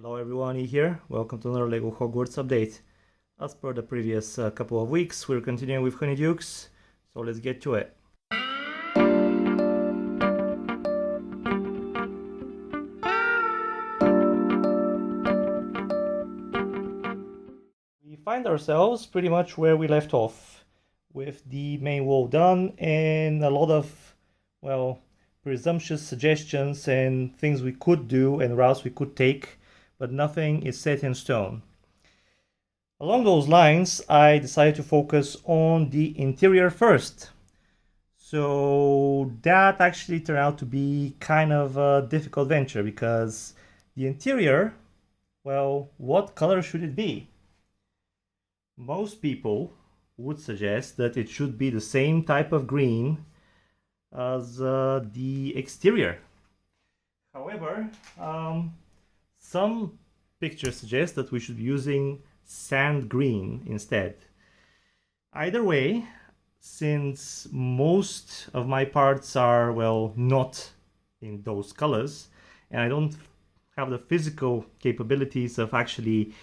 Hello everyone, E here. Welcome to another LEGO Hogwarts update. As per the previous couple of weeks, we're continuing with Honeydukes, so let's get to it. We find ourselves pretty much where we left off, with the main wall done and a lot of, well, presumptuous suggestions and things we could do and routes we could take, but nothing is set in stone. Along those lines, I decided to focus on the interior first. So that actually turned out to be kind of a difficult venture because the interior, well, what color should it be? Most people would suggest that it should be the same type of green as the exterior. However, some pictures suggest that we should be using sand green instead. Either way, since most of my parts are, well, not in those colors, and I don't have the physical capabilities of actually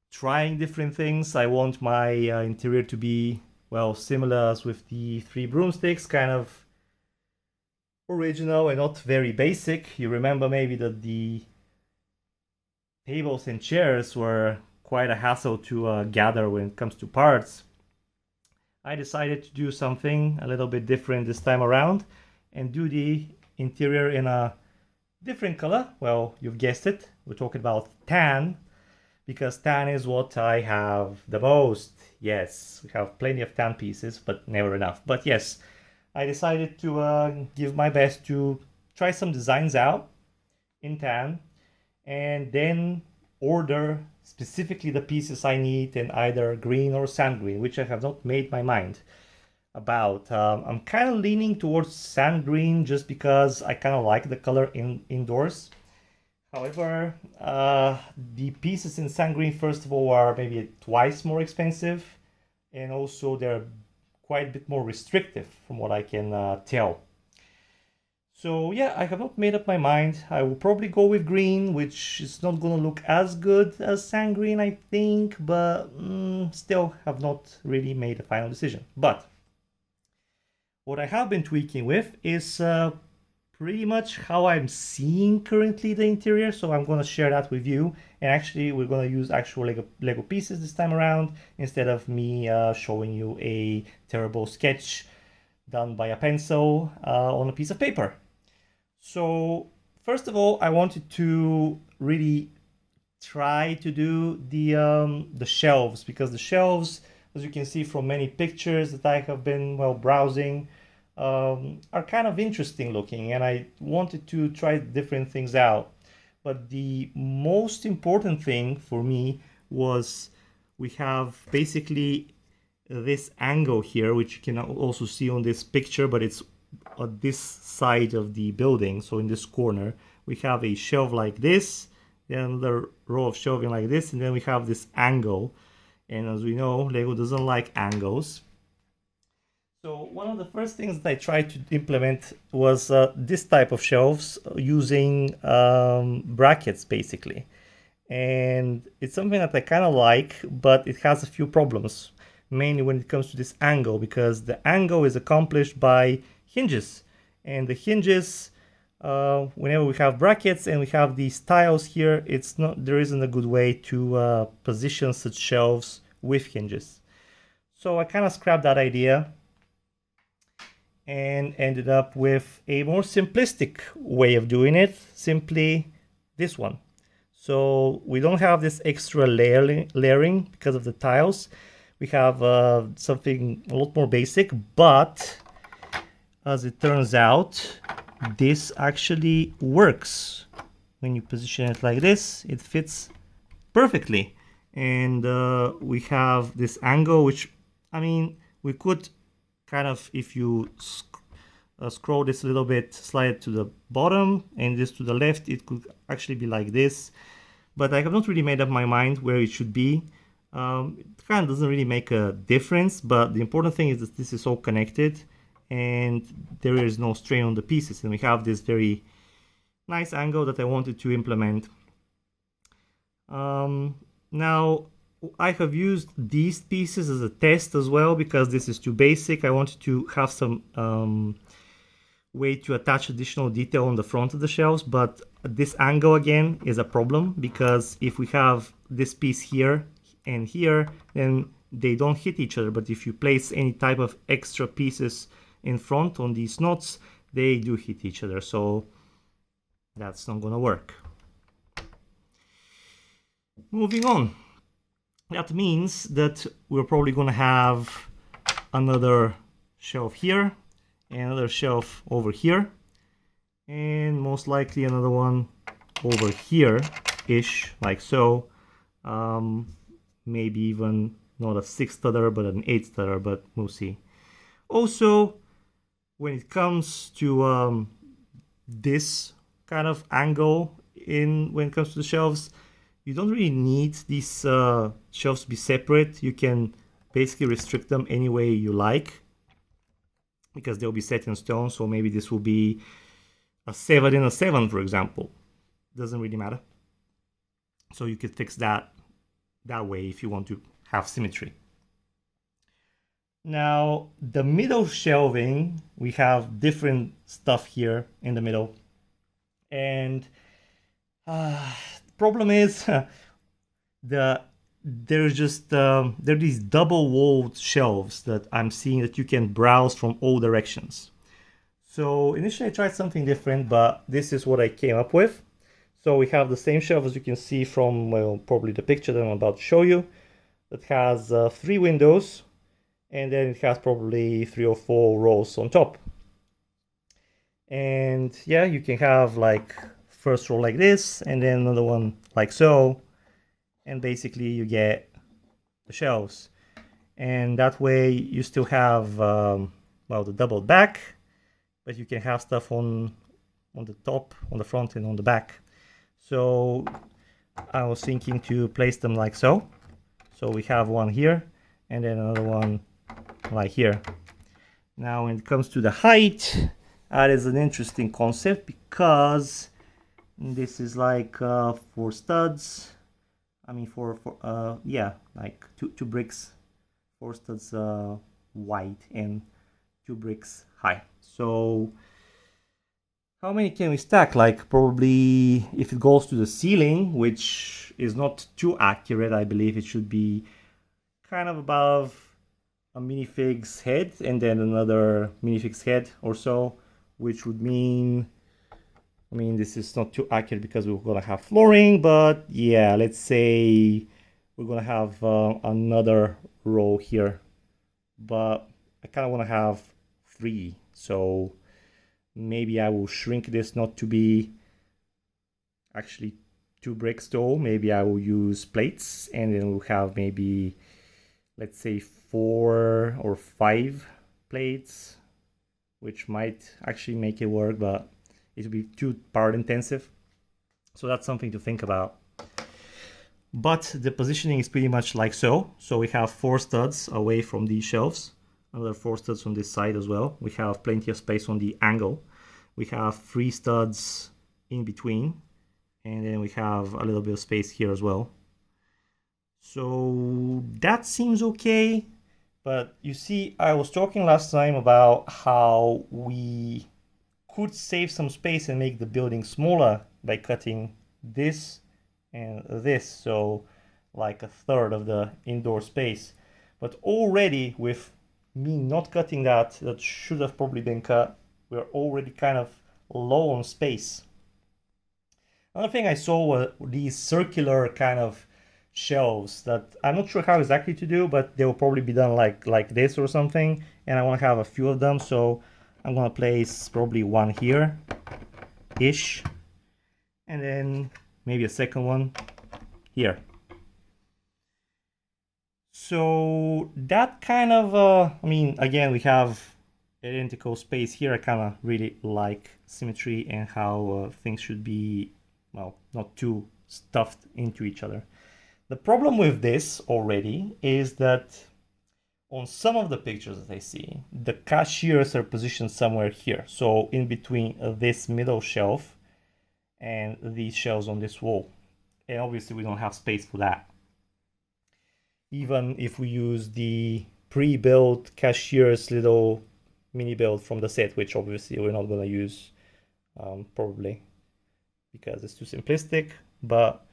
trying different things, I want my interior to be, well, similar as with the Three Broomsticks, kind of original and not very basic. You remember maybe that the tables and chairs were quite a hassle to gather when it comes to parts. I decided to do something a little bit different this time around and do the interior in a different color. Well, you've guessed it, we're talking about tan, because tan is what I have the most. Yes, we have plenty of tan pieces, but never enough. But yes, I decided to give my best to try some designs out in tan and then order specifically the pieces I need in either green or sand green, which I have not made my mind about. I'm kind of leaning towards sand green just because I kind of like the color indoors. However, the pieces in sand green, first of all, are maybe twice more expensive, and also they're quite a bit more restrictive from what I can tell. So yeah, I have not made up my mind. I will probably go with green, which is not gonna look as good as sand green, I think, but still have not really made a final decision. But what I have been tweaking with is pretty much how I'm seeing currently the interior, so I'm gonna share that with you. And actually, we're gonna use actual Lego pieces this time around instead of me showing you a terrible sketch done by a pencil on a piece of paper. So first of all, I wanted to really try to do the shelves, because the shelves, as you can see from many pictures that I have been, well, browsing, are kind of interesting looking, and I wanted to try different things out. But the most important thing for me was we have basically this angle here, which you can also see on this picture, but it's on this side of the building. So in this corner we have a shelf like this, then another row of shelving like this, and then we have this angle. And as we know, Lego doesn't like angles. So one of the first things that I tried to implement was this type of shelves using brackets basically. And it's something that I kind of like, but it has a few problems, mainly when it comes to this angle, because the angle is accomplished by hinges, and the hinges, whenever we have brackets and we have these tiles here, there isn't a good way to position such shelves with hinges. So I kind of scrapped that idea and ended up with a more simplistic way of doing it, simply this one. So we don't have this extra layering because of the tiles. We have something a lot more basic, but as it turns out, this actually works. When you position it like this, it fits perfectly. And we have this angle, which, I mean, we could kind of, if you scroll this a little bit, slide it to the bottom and this to the left, it could actually be like this. But I have not really made up my mind where it should be. It kind of doesn't really make a difference, but the important thing is that this is all connected and there is no strain on the pieces, and we have this very nice angle that I wanted to implement. Now, I have used these pieces as a test as well because this is too basic. I wanted to have some way to attach additional detail on the front of the shelves, but this angle again is a problem because if we have this piece here and here, then they don't hit each other. But if you place any type of extra pieces in front on these knots, they do hit each other. So that's not gonna work. Moving on. That means that we're probably gonna have another shelf here, another shelf over here, and most likely another one over here-ish, like so. Maybe even not a 6th stutter, but an 8th stutter, but we'll see. Also, when it comes to this kind of angle when it comes to the shelves, you don't really need these shelves to be separate. You can basically restrict them any way you like because they'll be set in stone. So maybe this will be a 7 and a 7, for example. Doesn't really matter. So you could fix that way if you want to have symmetry. Now, the middle shelving, we have different stuff here in the middle. And problem is there are these double-walled shelves that I'm seeing that you can browse from all directions. So initially I tried something different, but this is what I came up with. So we have the same shelf as you can see from, well, probably the picture that I'm about to show you, that has 3 windows, and then it has probably 3 or 4 rows on top. And yeah, you can have like first row like this, and then another one like so, and basically you get the shelves. And that way you still have, well, the doubled back, but you can have stuff on the top, on the front, and on the back. So I was thinking to place them like so. So we have one here, and then another one like here. Now when it comes to the height, that is an interesting concept because this is like 4 studs. I mean, yeah, like two bricks, 4 studs wide and 2 bricks high. So how many can we stack? Like probably if it goes to the ceiling, which is not too accurate, I believe it should be kind of above a minifig's head and then another minifig's head or so, which would mean, I mean, this is not too accurate because we're gonna have flooring, but yeah, let's say we're gonna have another row here, but I kind of want to have 3, so maybe I will shrink this not to be actually 2 bricks though. Maybe I will use plates, and then we'll have maybe, let's say 4 or 5 plates, which might actually make it work, but it will be too part intensive. So that's something to think about. But the positioning is pretty much like so. So we have 4 studs away from these shelves, another 4 studs on this side as well. We have plenty of space on the angle. We have 3 studs in between, and then we have a little bit of space here as well. So that seems okay. But you see, I was talking last time about how we could save some space and make the building smaller by cutting this and this, so like a third of the indoor space. But already with me not cutting that should have probably been cut, we're already kind of low on space. Another thing I saw were these circular kind of shelves that I'm not sure how exactly to do, but they will probably be done like this or something, and I want to have a few of them, so I'm gonna place probably one here ish, and then maybe a second one here. So that kind of I mean, again, we have identical space here. I kind of really like symmetry and how things should be, well, not too stuffed into each other. The problem with this already is that on some of the pictures that I see, the cashiers are positioned somewhere here. So in between this middle shelf and these shelves on this wall. And obviously we don't have space for that. Even if we use the pre-built cashier's little mini build from the set, which obviously we're not going to use probably because it's too simplistic, but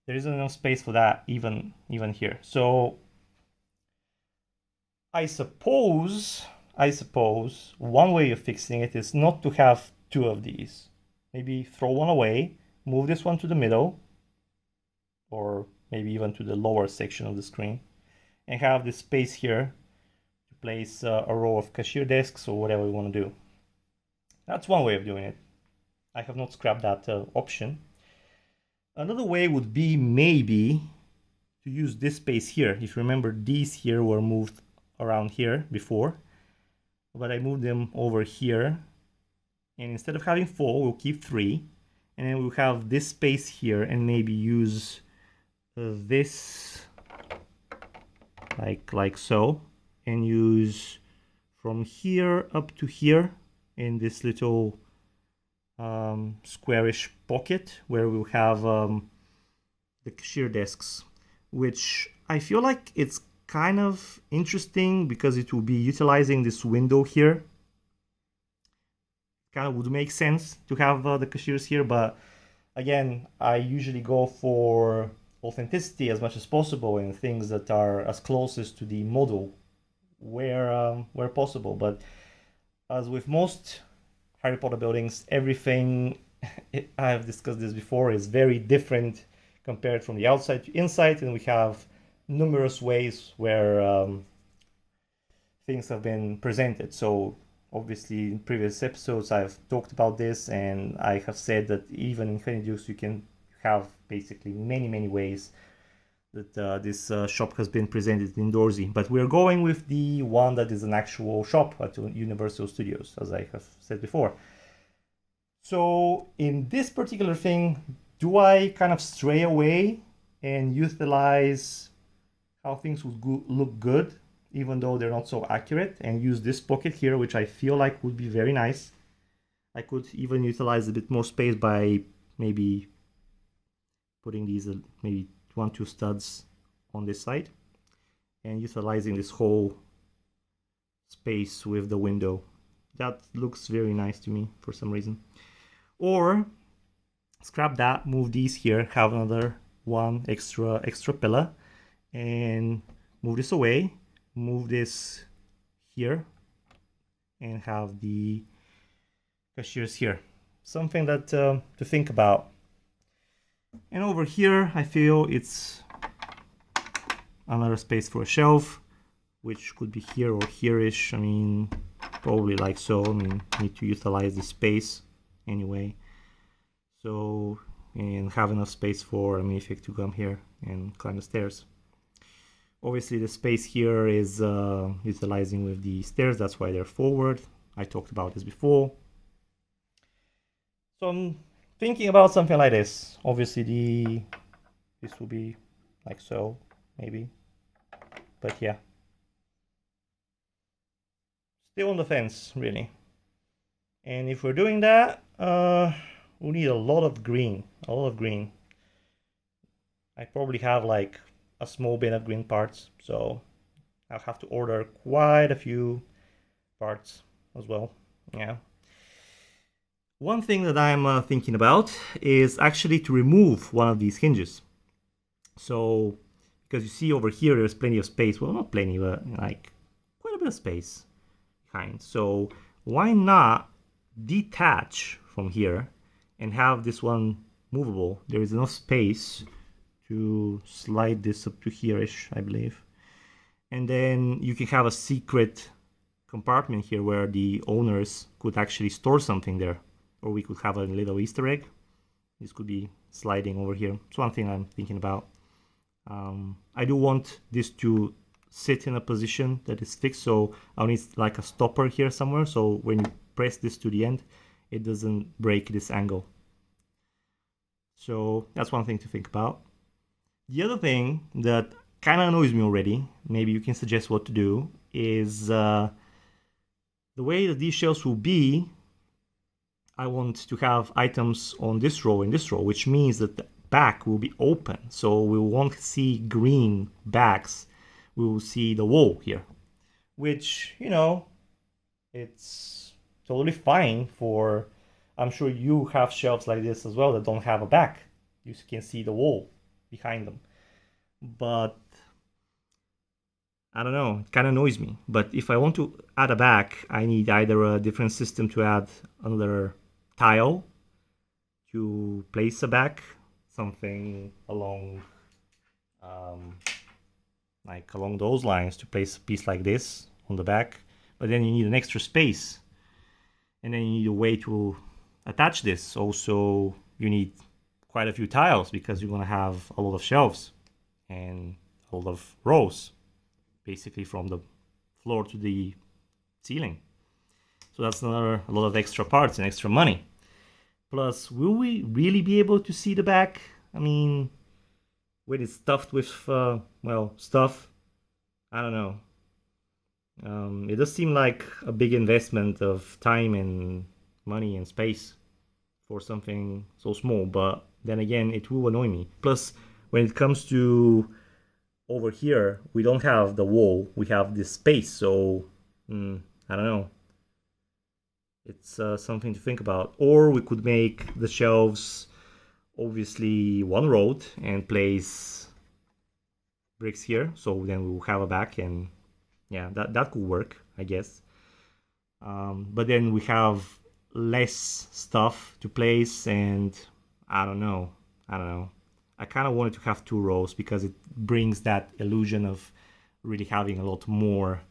there isn't enough space for that even here. So I suppose one way of fixing it is not to have two of these. Maybe throw one away, move this one to the middle, or maybe even to the lower section of the screen, and have this space here to place a row of cashier desks or whatever we want to do. That's one way of doing it. I have not scrapped that option. Another way would be maybe to use this space here. If you remember, these here were moved around here before, but I moved them over here, and instead of having 4, we'll keep 3, and then we'll have this space here and maybe use this like so, and use from here up to here in this little squarish pocket where we'll have the cashier desks, which I feel like it's kind of interesting because it will be utilizing this window here. Kind of would make sense to have the cashiers here, but again, I usually go for authenticity as much as possible in things that are as closest to the model where possible. But as with most Harry Potter buildings, everything I have discussed this before is very different compared from the outside to inside, and we have numerous ways where things have been presented. So obviously in previous episodes I've talked about this, and I have said that even in Honeydukes you can have basically many ways that this shop has been presented indoorsy. But we're going with the one that is an actual shop at Universal Studios, as I have said before. So in this particular thing, do I kind of stray away and utilize how things would look good, even though they're not so accurate, and use this pocket here, which I feel like would be very nice? I could even utilize a bit more space by maybe putting these maybe 1-2 studs on this side and utilizing this whole space with the window. That looks very nice to me for some reason. Or scrap that, move these here, have another one extra pillar, and move this away, move this here, and have the cashiers here. Something that to think about. And over here, I feel it's another space for a shelf, which could be here or here-ish. I mean, probably like so. I mean, need to utilize the space anyway. So, and have enough space for a minifig to come here and climb the stairs. Obviously, the space here is utilizing with the stairs. That's why they're forward. I talked about this before. So I'm thinking about something like this. Obviously, this will be like so, maybe. But yeah, still on the fence, really. And if we're doing that, we need a lot of green. I probably have like a small bin of green parts, so I'll have to order quite a few parts as well. Yeah. One thing that I'm thinking about is actually to remove one of these hinges. So, because you see over here, there's plenty of space. Well, not plenty, but like quite a bit of space behind. So why not detach from here and have this one movable? There is enough space to slide this up to here-ish, I believe. And then you can have a secret compartment here where the owners could actually store something there. Or we could have a little Easter egg. This could be sliding over here. It's one thing I'm thinking about. I do want this to sit in a position that is fixed, so I'll need like a stopper here somewhere, so when you press this to the end, it doesn't break this angle. So that's one thing to think about. The other thing that kind of annoys me already, maybe you can suggest what to do, is the way that these shelves will be. I want to have items on this row and this row, which means that back will be open, so we won't see green backs. We will see the wall here, which, you know, it's totally fine for, I'm sure you have shelves like this as well that don't have a back. You can see the wall behind them. But I don't know, it kind of annoys me. But if I want to add a back, I need either a different system to add another tile to place a back, something along like along those lines to place a piece like this on the back. But then you need an extra space, and then you need a way to attach this. Also, you need quite a few tiles because you're gonna have a lot of shelves and a lot of rows, basically from the floor to the ceiling. So that's a lot of extra parts and extra money. Plus, will we really be able to see the back? I mean, when it's stuffed with, stuff, I don't know. It does seem like a big investment of time and money and space for something so small, but then again, it will annoy me. Plus, when it comes to over here, we don't have the wall, we have this space, so I don't know. It's something to think about. Or we could make the shelves obviously one row and place bricks here, so then we will have a back, and yeah, that could work, I guess. But then we have less stuff to place, and I don't know. I kind of wanted to have two rows because it brings that illusion of really having a lot more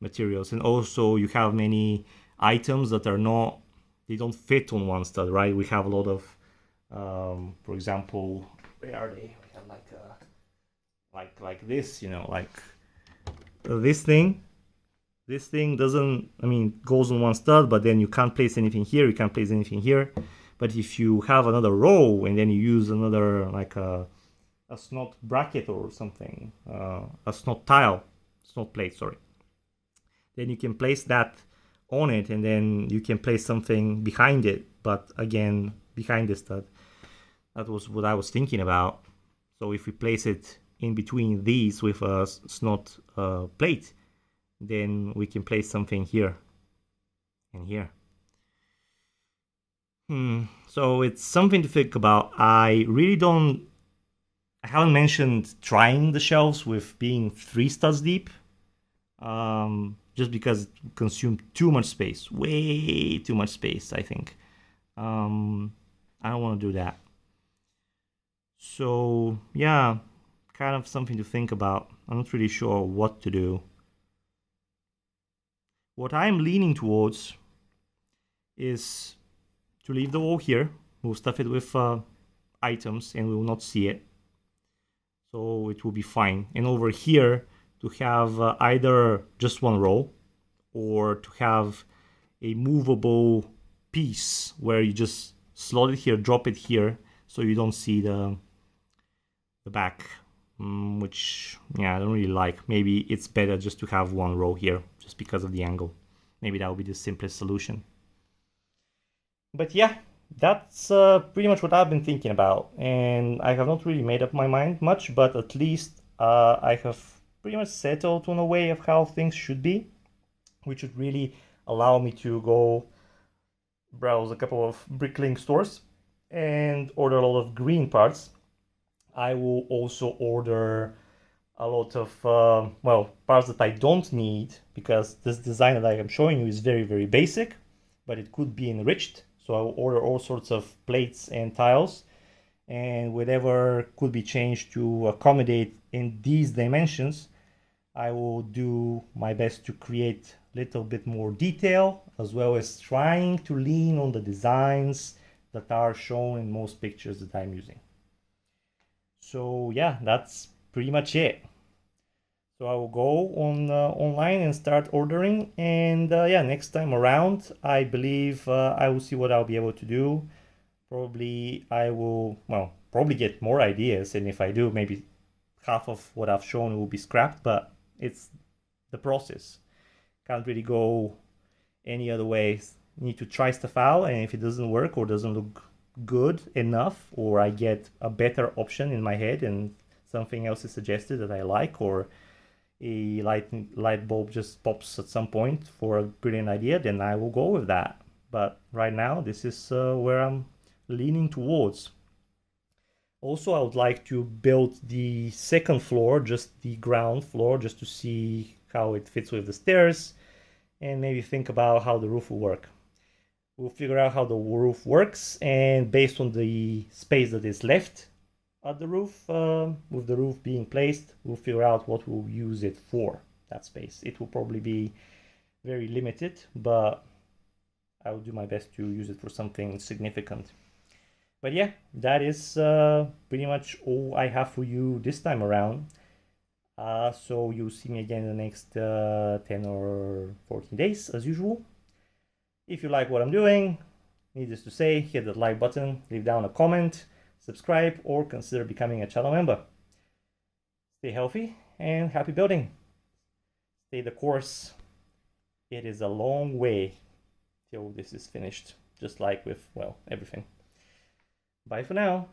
materials. And also you have many items that are not, they don't fit on one stud, right? We have a lot of, for example, where are they? We have like this, you know, like this thing doesn't, I mean, goes on one stud, but then you can't place anything here, you can't place anything here. But if you have another row and then you use another, like a snot bracket or something, a snot plate, sorry, then you can place that on it, and then you can place something behind it, but again, behind the stud. That was what I was thinking about. So if we place it in between these with a snot plate, then we can place something here and here. So it's something to think about. I haven't mentioned trying the shelves with being 3 studs deep, just because it consumed too much space, way too much space, I think. I don't want to do that. So yeah, kind of something to think about. I'm not really sure what to do. What I'm leaning towards is to leave the wall here. We'll stuff it with items and we will not see it. So it will be fine. And over here, to have either just one row or to have a movable piece where you just slot it here, drop it here, so you don't see the back, which, yeah, I don't really like. Maybe it's better just to have one row here, just because of the angle. Maybe that would be the simplest solution. But yeah, that's pretty much what I've been thinking about, and I have not really made up my mind much, but at least I have pretty much settled on a way of how things should be, which would really allow me to go browse a couple of bricklaying stores and order a lot of green parts. I will also order a lot of parts that I don't need, because this design that I am showing you is very, very basic, but it could be enriched. So I will order all sorts of plates and tiles, and whatever could be changed to accommodate in these dimensions, I will do my best to create a little bit more detail, as well as trying to lean on the designs that are shown in most pictures that I'm using. So yeah, that's pretty much it. So I will go on online and start ordering, and yeah, next time around, I believe I will see what I'll be able to do. Probably I will, probably get more ideas, and if I do, maybe half of what I've shown will be scrapped, but it's the process. Can't really go any other way. Need to try stuff out, and if it doesn't work or doesn't look good enough, or I get a better option in my head and something else is suggested that I like, or a light bulb just pops at some point for a brilliant idea, then I will go with that. But right now, this is where I'm leaning towards. Also, I would like to build the second floor, just the ground floor, just to see how it fits with the stairs, and maybe think about how the roof will work. We'll figure out how the roof works, and based on the space that is left at the roof, with the roof being placed, we'll figure out what we'll use it for, that space. It will probably be very limited, but I will do my best to use it for something significant. But yeah, that is pretty much all I have for you this time around. So you'll see me again in the next 10 or 14 days as usual. If you like what I'm doing, needless to say, hit that like button, leave down a comment, subscribe, or consider becoming a channel member. Stay healthy and happy building. Stay the course. It is a long way till this is finished, just like with, well, everything. Bye for now.